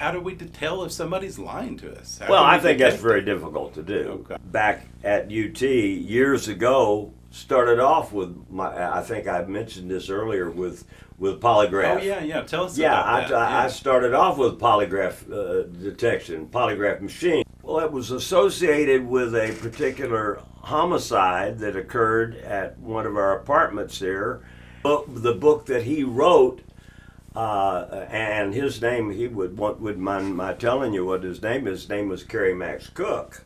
How do we tell if somebody's lying to us? Well, I think that's very difficult to do. Okay. Back at UT years ago, started off with I think I mentioned this earlier with polygraph. Oh yeah. Tell us about that. I started off with polygraph detection, polygraph machine. Well, it was associated with a particular homicide that occurred at one of our apartments there. The book that he wrote, and his name, he would mind my telling you what his name is. His name was Kerry Max Cook.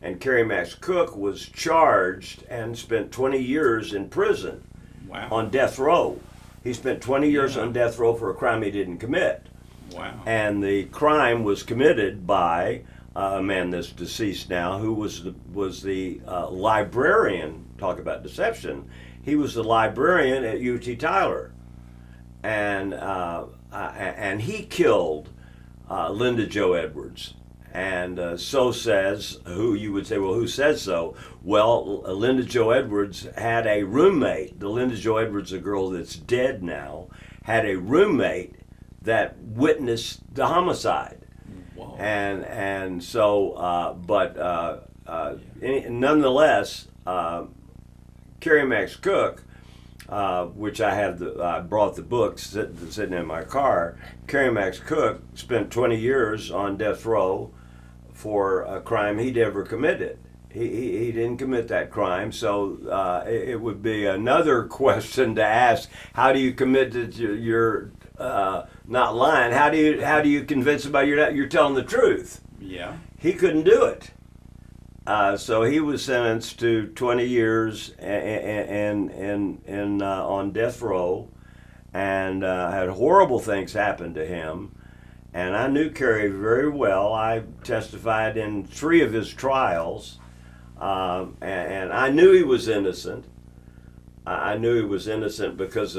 And Kerry Max Cook was charged and spent 20 years in prison. Wow. On death row. He spent 20 years on death row for a crime he didn't commit. Wow. And the crime was committed by a man that's deceased now, who was the librarian. Talk about deception. He was the librarian at UT Tyler, and he killed Linda Jo Edwards. And so says, who you would say, well, who says so? Well, Linda Jo Edwards had a roommate. The Linda Jo Edwards, a girl that's dead now, had a roommate that witnessed the homicide. Whoa. And so, nonetheless, Kerry Max Cook, which I brought the book sitting in my car. Kerry Max Cook spent 20 years on death row for a crime he never committed. He didn't commit that crime, so it would be another question to ask: how do you commit that you're not lying? How do you convince somebody you're telling the truth? Yeah. He couldn't do it. So he was sentenced to 20 years on death row, and had horrible things happen to him. And I knew Kerry very well. I testified in 3 of his trials, and I knew he was innocent. I knew he was innocent because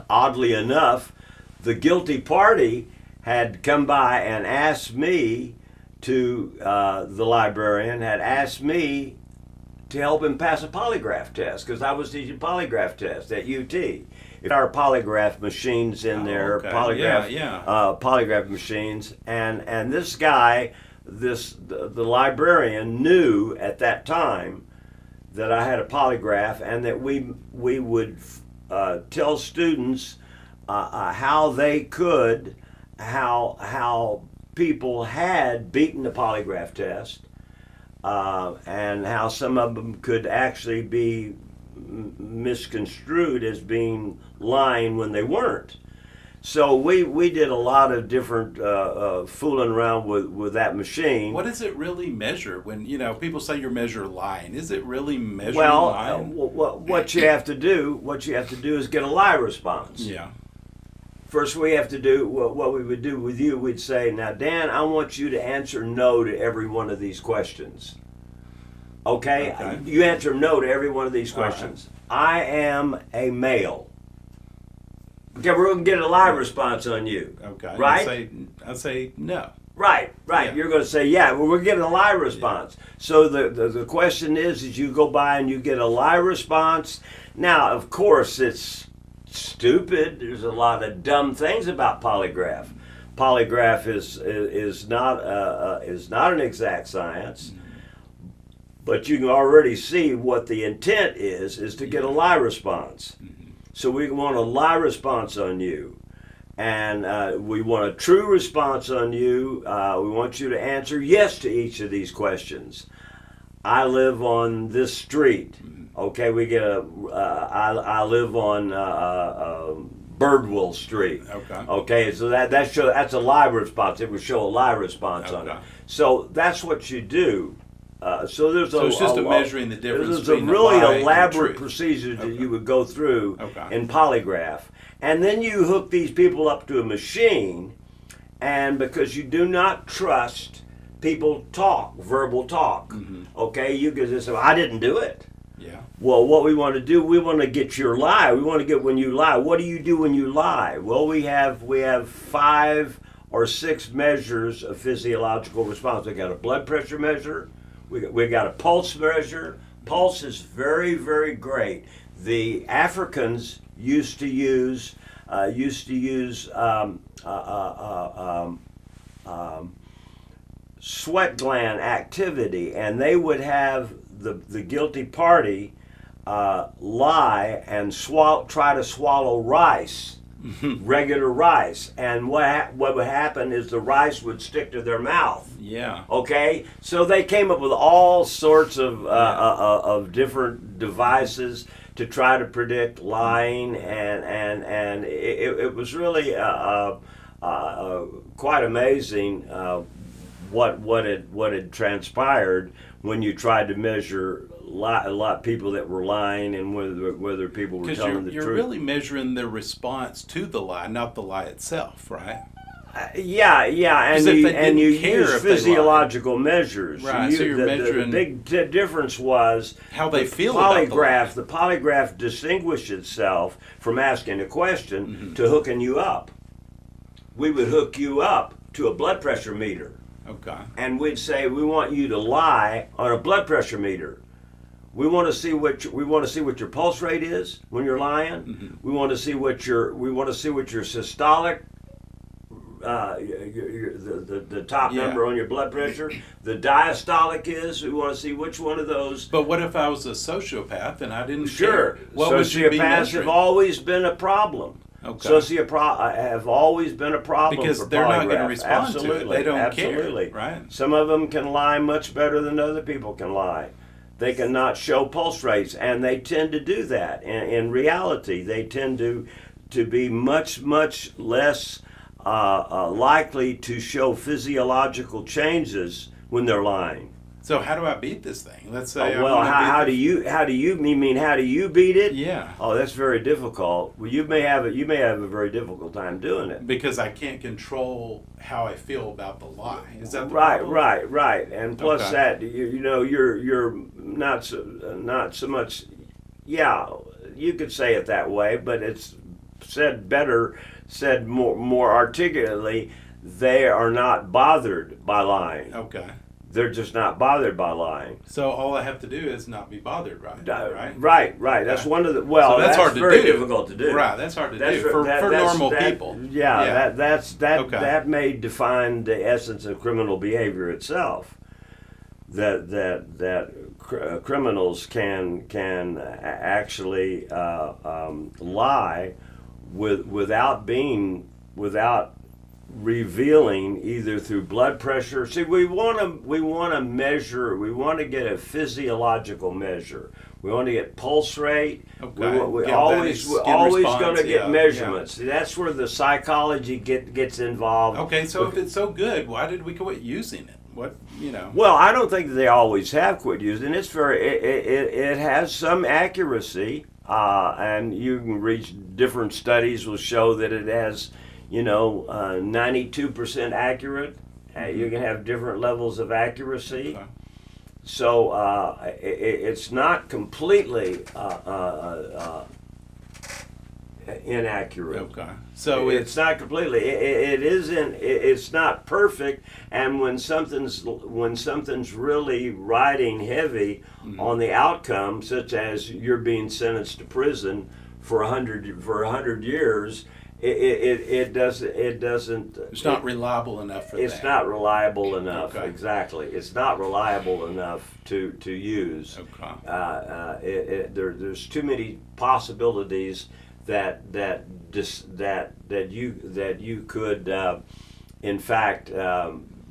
oddly enough, the guilty party had come by and asked me the librarian had asked me to help him pass a polygraph test, because I was teaching polygraph tests at UT. Our polygraph machines in there, okay. polygraph machines, and this guy, the librarian knew at that time that I had a polygraph, and that we would tell students how people had beaten the polygraph test, and how some of them could actually be misconstrued as being lying when they weren't. So we did a lot of different fooling around with that machine. What does it really measure when people say you measure lying? Is it really measuring lying? What you have to do is get a lie response. Yeah. First, we have to do what we would do with you. We'd say, now, Dan, I want you to answer no to every one of these questions. Okay? You answer no to every one of these questions. Right. I am a male. Okay, we're going to get a lie response on you. Okay. Right? I'd say no. Right. Yeah. You're going to say, yeah, well, we're getting a lie response. Yeah. So the question is you go by and you get a lie response. Now, of course, it's stupid. There's a lot of dumb things about polygraph. Polygraph is not an exact science, but you can already see what the intent is to get a lie response. So we want a lie response on you, and we want a true response on you. We want you to answer yes to each of these questions. I live on this street. Okay, we get I live on Birdwell Street. Okay, so that's a live response. It would show a live response on it. So that's what you do. So it's just measuring the difference. There's a really elaborate procedure that you would go through in polygraph, and then you hook these people up to a machine, and because you do not trust people verbal talk. Okay, you can just say, I didn't do it. Yeah. Well, what we want to do, we want to get your lie. We want to get when you lie. What do you do when you lie? Well, we have 5 or 6 measures of physiological response. We got a blood pressure measure. We got a pulse measure. Pulse is very, very great. The Africans used to use used to use sweat gland activity, and they would have the guilty party lie and try to swallow rice, regular rice, and what would happen is the rice would stick to their mouth. Yeah. Okay, so they came up with all sorts of different devices to try to predict lying, and it was really quite amazing what had transpired when you tried to measure a lot of people that were lying and whether people were telling the truth. You're really measuring their response to the lie, not the lie itself, right? Yeah, and you use physiological measures. Right, so you're measuring. The big difference was how they feel about the polygraph distinguished itself from asking a question to hooking you up. We would hook you up to a blood pressure meter. Okay. And we'd say, we want you to lie on a blood pressure meter. We want to see what your pulse rate is when you're lying. We want to see what your systolic, the top number on your blood pressure, the diastolic is. We want to see which one of those. But what if I was a sociopath and I didn't care? What would you be Sociopaths have always been a problem. Okay. Sociopaths have always been a problem because for they're polygraph. not going to respond to it. They don't care, right? Some of them can lie much better than other people can lie. They cannot show pulse rates, and they tend to do that. In reality, they tend to be much less likely to show physiological changes when they're lying. So how do I beat this thing? Let's say. How do you beat it? Yeah. Oh, that's very difficult. Well, you may have a very difficult time doing it because I can't control how I feel about the lie. Is that the right? problem? Right. And plus that you're not so much. Yeah, you could say it that way, but it's said more articulately. They are not bothered by lying. Okay. They're just not bothered by lying. So all I have to do is not be bothered, right? Right. Okay. That's one of the. Well, so that's hard to very do. Difficult to do. Right, that's hard to do for normal people. Yeah, that may define the essence of criminal behavior itself. That criminals can actually lie without revealing either through blood pressure. See, we want to measure. We want to get a physiological measure. We want to get pulse rate. Okay. We're always going to get measurements. Yeah. That's where the psychology gets involved. Okay, so if it's so good, why did we quit using it? Well, I don't think that they always have quit using it. It has some accuracy, and you can read different studies will show that it has. 92% accurate. You can have different levels of accuracy. Okay. So it's not completely inaccurate. Okay. So it's not completely. It's not perfect. And when something's really riding heavy on the outcome, such as you're being sentenced to prison for 100 years. It doesn't. It's not reliable enough for that. It's not reliable enough. Okay. Exactly. It's not reliable enough to use. Okay. There's too many possibilities that you could in fact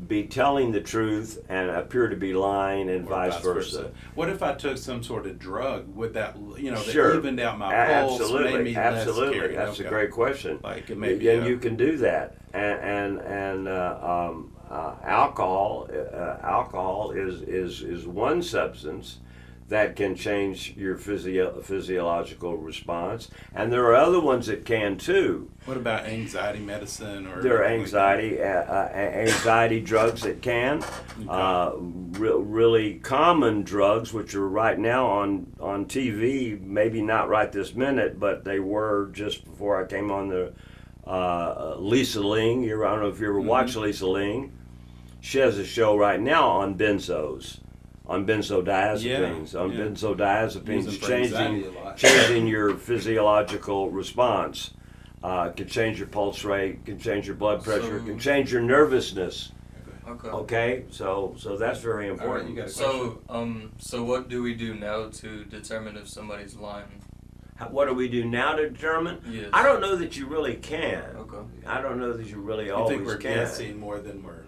be telling the truth and appear to be lying, and vice versa. What if I took some sort of drug? Would that Sure. that evened out my pulse? Absolutely. Made me Absolutely. less scary? That's a great question. Like it may be you can do that, and alcohol is one substance that can change your physiological response, and there are other ones that can too. What about anxiety medicine or? There are anxiety drugs that can. Okay. Really common drugs, which are right now on TV, maybe not right this minute, but they were just before I came on the Lisa Ling. I don't know if you ever watched Lisa Ling. She has a show right now on benzos. On benzodiazepines, Benzodiazepines, changing your physiological response. can change your pulse rate, can change your blood pressure, can change your nervousness. Okay, so that's very important. All right, you got a question? So what do we do now to determine if somebody's lying? What do we do now to determine? Yes. I don't know that you really can. Okay. I don't know that you really You always think we're can. guessing more than we're...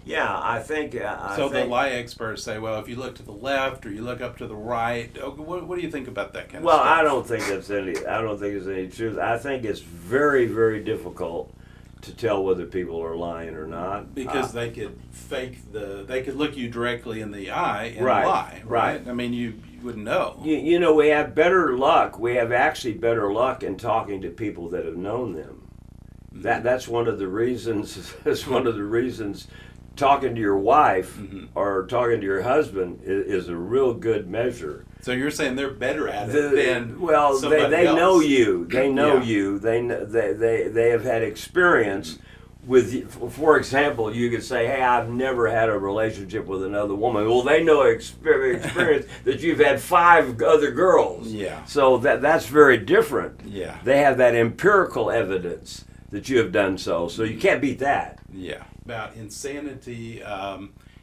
Yeah, I think. The lie experts say, well, if you look to the left or you look up to the right, what do you think about that kind of stuff? Well, I don't think there's any truth. I think it's very, very difficult to tell whether people are lying or not. Because they could they could look you directly in the eye and Right, lie, right? right. I mean, you wouldn't know. You know, we have better luck. We have actually better luck in talking to people that have known them. That's one of the reasons. That's one of the reasons. Talking to your wife or talking to your husband is a real good measure. So you're saying they're better at it than they else. know you. They know Yeah. you. They have had experience with you. For example, you could say, "Hey, I've never had a relationship with another woman." Well, they know experience that you've had 5 other girls. Yeah. So that's very different. Yeah. They have that empirical evidence that you have done so. So you can't beat that. Yeah. About insanity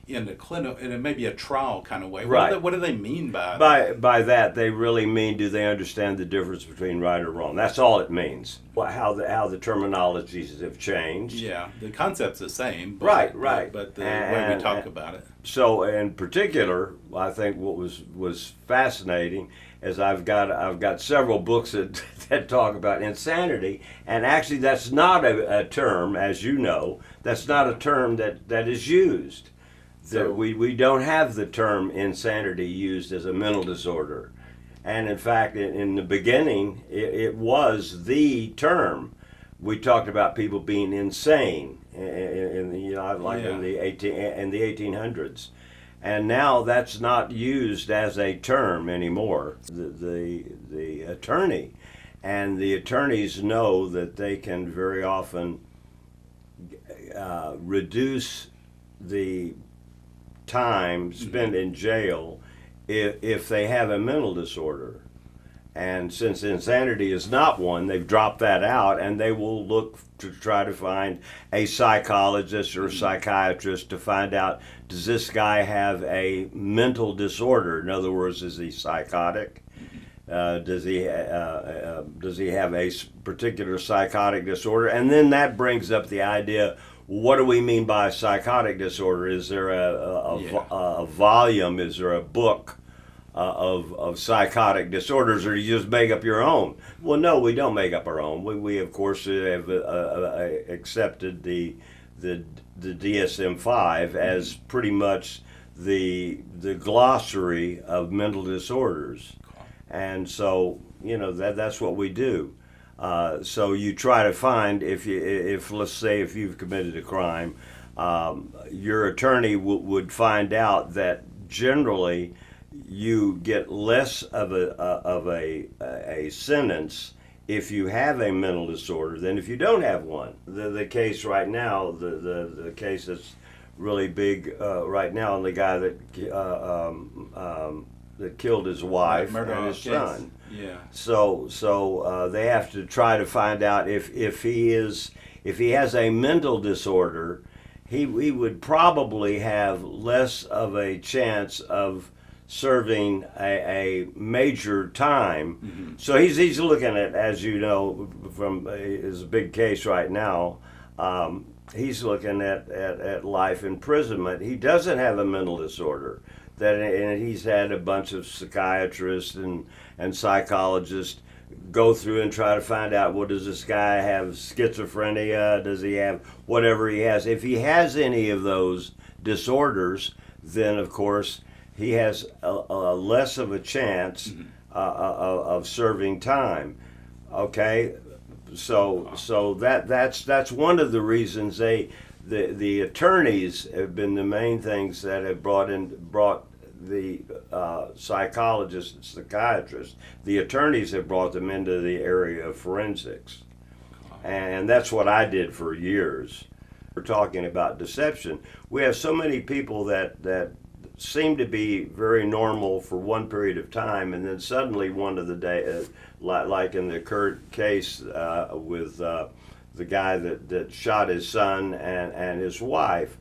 in a clinic, in maybe a trial kind of way. Right. What do they mean by that? By that, they really mean, do they understand the difference between right or wrong? That's all it means. How the terminologies have changed. Yeah, the concept's the same. But, Right. But the way we talk about it. So, in particular, I think what was fascinating is I've got several books that talk about insanity, and actually that's not a term, as you know, that's not a term that is used. So, We don't have the term insanity used as a mental disorder. And in fact, in the beginning, it was the term. We talked about people being insane in the 1800s. And now that's not used as a term anymore. The attorney and the attorneys know that they can very often reduce the time spent in jail if they have a mental disorder. And since insanity is not one, they've dropped that out, and they will look to try to find a psychologist or a psychiatrist to find out, does this guy have a mental disorder? In other words, is he psychotic? Does he have a particular psychotic disorder? And then that brings up the idea, what do we mean by psychotic disorder? Is there a volume? Is there a book of psychotic disorders, or do you just make up your own? Well, no, we don't make up our own. We of course have accepted the DSM-5 as pretty much the glossary of mental disorders, and so that's what we do. So you try to find if let's say if you've committed a crime, your attorney would find out that generally you get less of a sentence if you have a mental disorder than if you don't have one. The case right now, the case that's really big right now, the guy that killed his wife and his son. Yeah. So they have to try to find out if he has a mental disorder, he would probably have less of a chance of serving a major time. Mm-hmm. So he's looking at, as you know, from his big case right now, he's looking at life imprisonment. He doesn't have a mental disorder. And he's had a bunch of psychiatrists and psychologists go through and try to find out, well, does this guy have schizophrenia? Does he have whatever he has? If he has any of those disorders, then of course he has a less of a chance of serving time. Okay, so that's one of the reasons the attorneys have been the main things that have brought the psychologists and psychiatrists. The attorneys have brought them into the area of forensics, and that's what I did for years. We're talking about deception. We have so many people that seemed to be very normal for one period of time, and then suddenly one of the day, like in the current case with the guy that shot his son and his wife,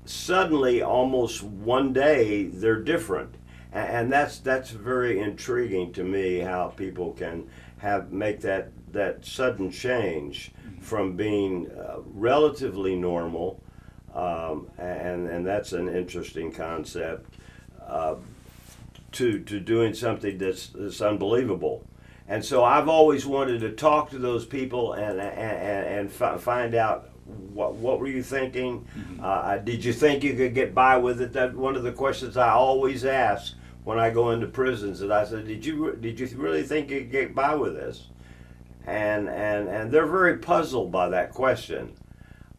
suddenly almost one day they're different, and that's very intriguing to me, how people can make that sudden change from being relatively normal, and that's an interesting concept, to doing something that's unbelievable. And so I've always wanted to talk to those people and find out what were you thinking. Did you think you could get by with it? That one of the questions I always ask when I go into prisons. And I said, did you really think you could get by with this? And they're very puzzled by that question.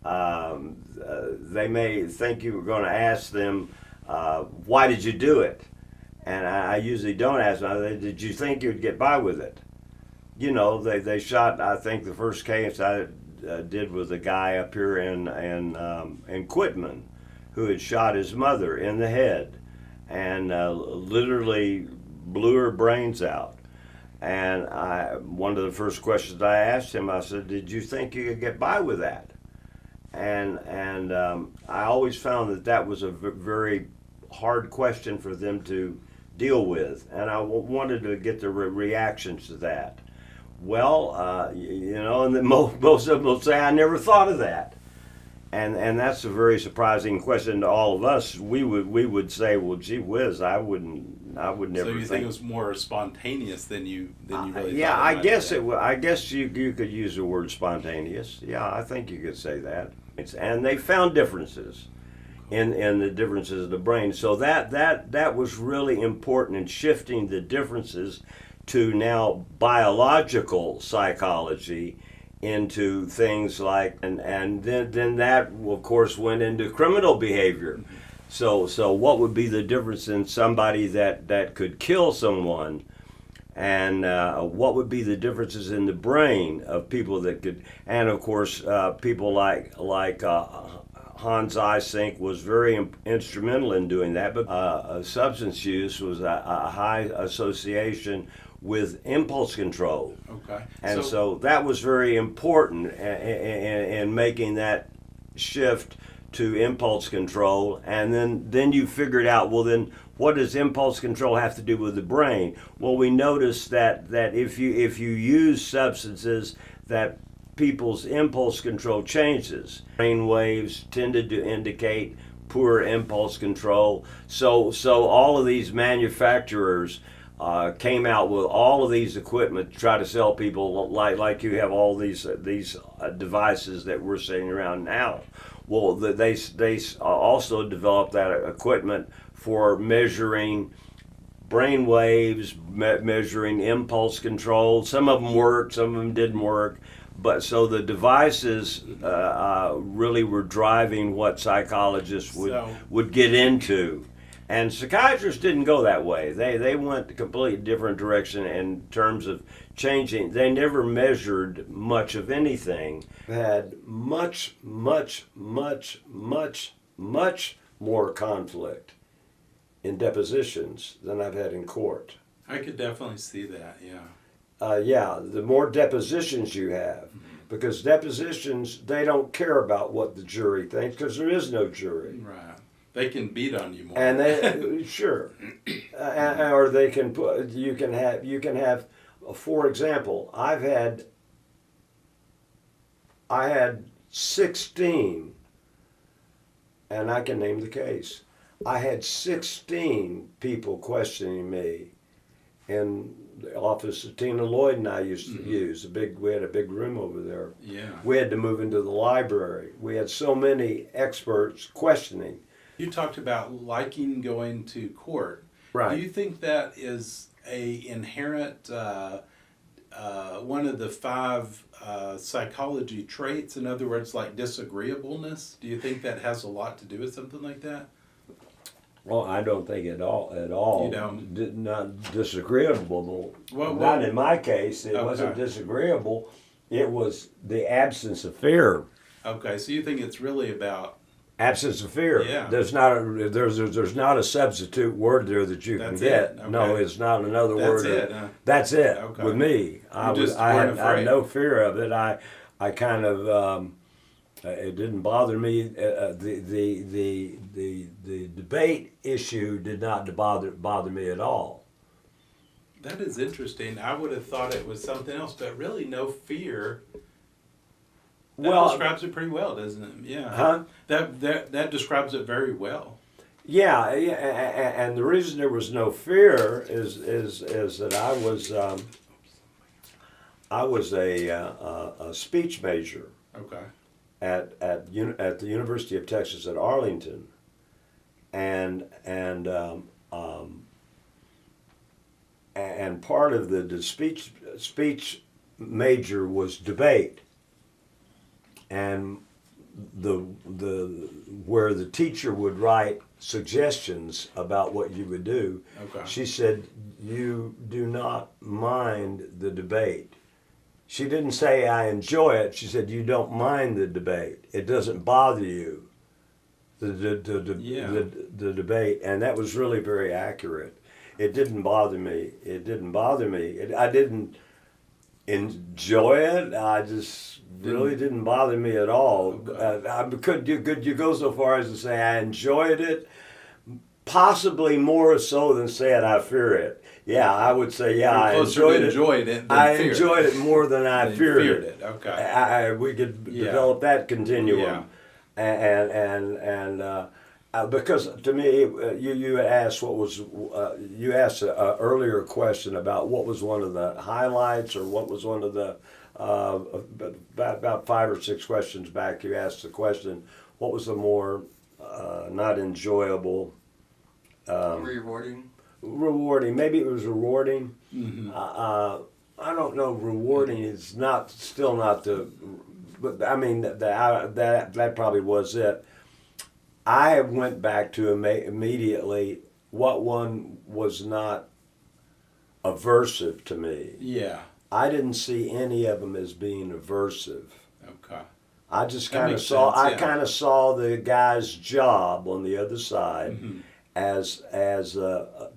They may think you were going to ask them, why did you do it? And I usually don't ask them, did you think you'd get by with it? You know, they shot, I think the first case I did was a guy up here in Quitman who had shot his mother in the head and literally blew her brains out. And one of the first questions I asked him, I said, did you think you could get by with that? And I always found that was a very hard question for them to deal with, and I wanted to get the reactions to that. Well, you know, and then most of them will say, I never thought of that. And that's a very surprising question to all of us. We would say, well, gee whiz, I would never think. So you think it was more spontaneous than you really yeah, thought I guess it. I guess you could use the word spontaneous. Yeah, I think you could say that. And they found differences in the differences of the brain. So that was really important in shifting the differences to now biological psychology into things like, and then that of course went into criminal behavior. So what would be the difference in somebody that could kill someone, and what would be the differences in the brain of people that could, and of course people like Hans Eysenck was very instrumental in doing that, but substance use was a high association with impulse control. Okay. And so that was very important in making that shift to impulse control. And then you figured out, well, then what does impulse control have to do with the brain? Well, we noticed that if you use substances, that people's impulse control changes. Brain waves tended to indicate poor impulse control. So all of these manufacturers came out with all of these equipment to try to sell people like you have all these devices that we're seeing around now. Well, they also developed that equipment for measuring brain waves, measuring impulse control. Some of them worked, some of them didn't work. But so the devices really were driving what psychologists would get into. And psychiatrists didn't go that way. They went a completely different direction in terms of changing. They never measured much of anything. Had much more conflict in depositions than I've had in court. I could definitely see that, yeah. Yeah, the more depositions you have, because depositions, they don't care about what the jury thinks, because there is no jury. Right. They can beat on you more. And they, sure, or they can put. You can have. For example, I had 16, and I can name the case. I had 16 people questioning me in the office that Tina Lloyd and I used to use. We had a big room over there. Yeah. We had to move into the library. We had so many experts questioning. You talked about liking going to court. Right. Do you think that is a inherent one of the 5 psychology traits? In other words, like disagreeableness. Do you think that has a lot to do with something like that? Well, I don't think at all. You don't? Not disagreeable. Well, not in my case. It wasn't disagreeable. It was the absence of fear. Okay, so you think it's really about Absence of fear. Yeah. There's not a substitute word there that you That's can get. it. Okay. No, it's not another That's word. it. Huh? That's it Okay. with me. I just had weren't afraid. no fear of it. I kind of it didn't bother me. The debate issue did not bother me at all. That is interesting. I would have thought it was something else, but really no fear. That describes it pretty well, doesn't it? Yeah. Huh? That describes it very well. Yeah, and the reason there was no fear is that I was a speech major Okay. at the University of Texas at Arlington, and part of the speech major was debate, and where the teacher would write suggestions about what you would do. Okay. She said, "You do not mind the debate." She didn't say, "I enjoy it." She said, "You don't mind the debate. It doesn't bother you." The debate, and that was really very accurate. It didn't bother me. I didn't enjoy it. I just really didn't bother me at all. Okay. Could you go so far as to say I enjoyed it? Possibly more so than saying I fear it. Yeah, I would say I enjoyed it. I enjoyed it more than I feared it. Okay. We could develop that continuum. Yeah. And because to me, you asked you asked an earlier question about what was one of the highlights, or what was one of the about 5 or 6 questions back. You asked the question, what was the more not enjoyable, rewarding? Maybe it was rewarding. Mm-hmm. I don't know. Rewarding is still not the. But I mean that probably was it. I went back to immediately what one was not aversive to me. Yeah. I didn't see any of them as being aversive. Okay. I just That kind of makes saw. sense, I yeah. kind of saw the guy's job on the other side Mm-hmm. as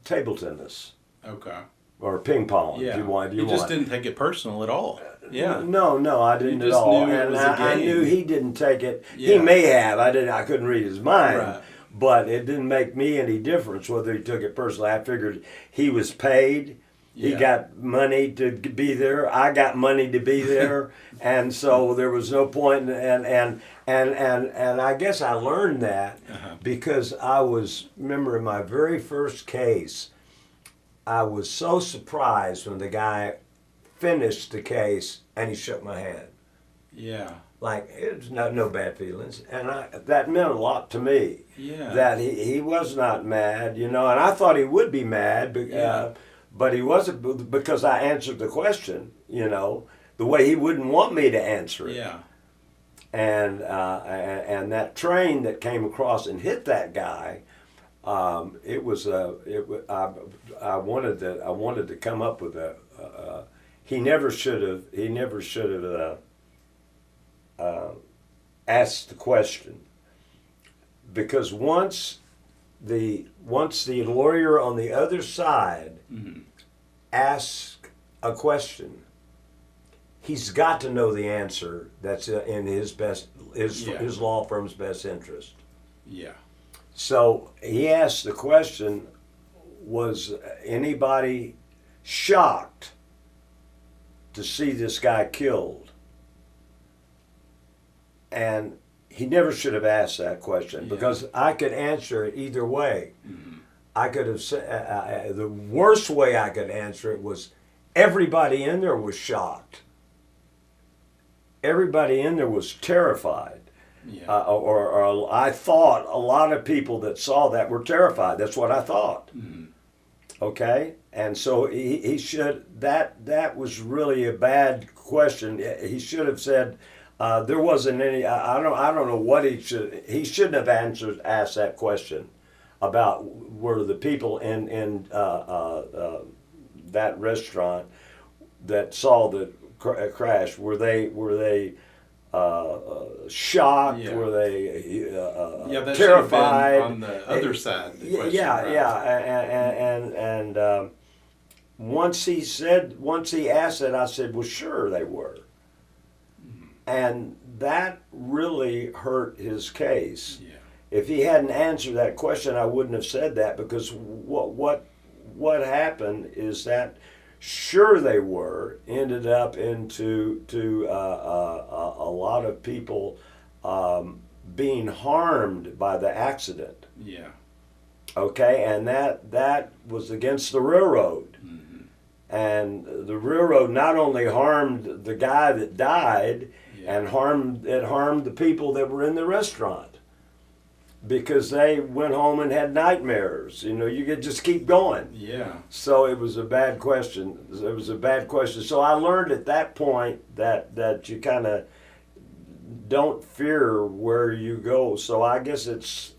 table tennis Okay. or ping pong. Yeah. If you want. You just didn't take it personal at all. Yeah. No, I didn't You at just all. knew it And was a I game. knew he didn't take it. Yeah. He may have. I couldn't read his mind. Right. But it didn't make me any difference whether he took it personally. I figured he was paid. He Yeah. got money to be there. I got money to be there, and so there was no point. And I guess I learned that because remember in my very first case, I was so surprised when the guy finished the case and he shook my hand. Yeah. Like, it was no bad feelings, and that meant a lot to me. Yeah. That he was not mad, and I thought he would be mad, but he wasn't, because I answered the question, the way he wouldn't want me to answer it. Yeah. And that train that came across and hit that guy, I wanted to come up with he never should have asked the question, because once the lawyer on the other side asks a question, he's got to know the answer that's in his law firm's best interest. Yeah. So he asked the question, was anybody shocked to see this guy killed? And he never should have asked that question, because I could answer it either way. Mm-hmm. I could have said, the worst way I could answer it was, everybody in there was shocked. Everybody in there was terrified. Yeah. Or I thought a lot of people that saw that were terrified. That's what I thought. Mm-hmm. Okay? And so he should, that was really a bad question. He should have said, there wasn't any, I don't know what he shouldn't have asked that question about were the people in that restaurant that saw the crash, were they shocked? Yeah. Were they That should have been terrified? on the other side. The question, Yeah, right? yeah, and once he asked it, I said, well, sure they were, and that really hurt his case. Yeah. If he hadn't answered that question, I wouldn't have said that, because what happened is that sure they were ended up into a lot of people being harmed by the accident. Yeah. Okay, and that was against the railroad. Mm-hmm. And the railroad not only harmed the guy that died, Yeah. and harmed the people that were in the restaurant, because they went home and had nightmares. You could just keep going. Yeah. So it was a bad question. It was a bad question. So I learned at that point that you kind of don't fear where you go. So I guess it's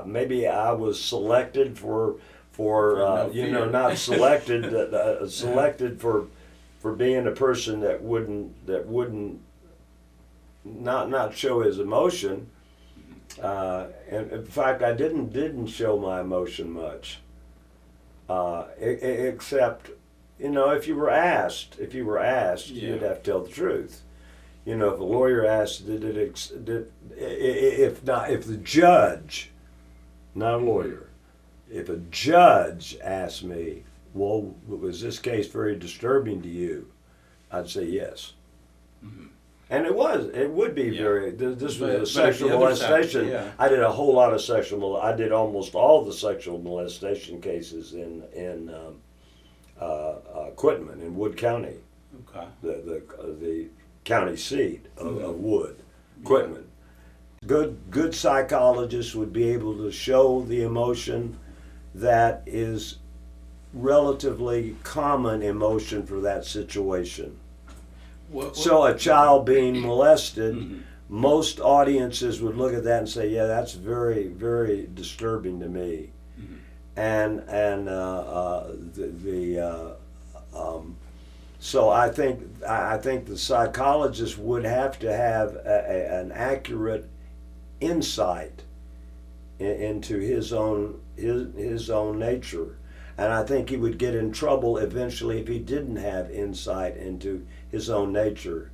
maybe I was selected for no fear. not selected selected for being a person that wouldn't not show his emotion. And in fact, I didn't show my emotion much, except, if you were asked, Yeah. you'd have to tell the truth. If a lawyer asked, if the judge, not a lawyer, if a judge asked me, well, was this case very disturbing to you? I'd say yes. Mm-hmm. And it would be Yeah. very, this But was a sexual the other side, molestation. yeah. I did a whole lot of I did almost all the sexual molestation cases in Quitman, in Wood County, Okay. the county seat of Wood, Quitman. Good psychologists would be able to show the emotion that is relatively common emotion for that situation. So a child being molested, Mhm. most audiences would look at that and say, yeah, that's very, very disturbing to me. Mhm. So I think the psychologist would have to have an accurate insight into his own nature, and I think he would get in trouble eventually if he didn't have insight into his own nature.